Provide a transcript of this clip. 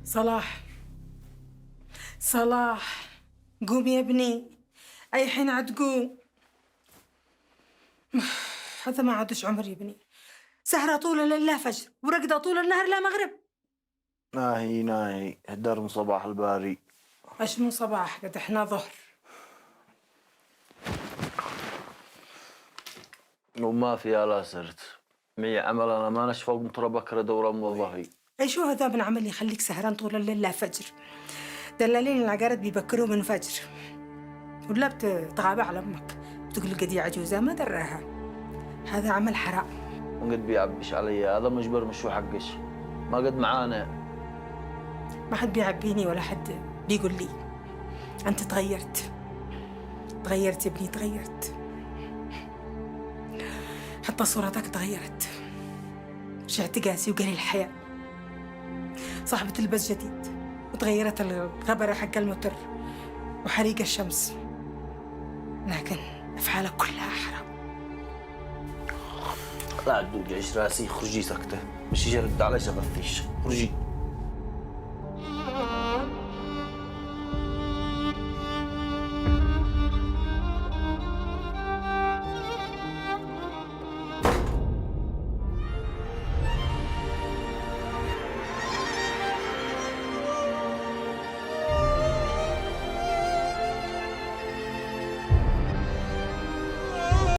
صلاح، صلاح، قوم يا ابني، أي حين عتقوم. هذا ما عادش عمر يا ابني، سهرة طول الليل لا فجر، ورقدة طول النهار لا مغرب. ناهي ناهي هدر من صباح الباري. أشنو صباح قد احنا ظهر. وما فيها لا سرت مي عمل انا ما نشفق من ترى دورة والله. أي شو هذا من عمل يخليك سهران طول الليل لا فجر؟ دلالين العقارات بيبكروا من فجر، ولا بتغابى على أمك بتقول قد يا عجوزة ما دراها. هذا عمل حرام. وقد بيعبش علي هذا مجبر مش حقش، ما قد معانا. ما حد بيعبيني ولا حد بيقول لي. أنت تغيرت، تغيرت يا ابني، تغيرت. حتى صورتك تغيرت، رجعت قاسي وقليل الحياة، صاحبة تلبس جديد، وتغيرت الغبرة حق المطر وحريق الشمس، لكن أفعالك كلها حرام. لا تدوقي عيش راسي، خرجي سكتة، مش يرد علي شغلتيش، خرجي.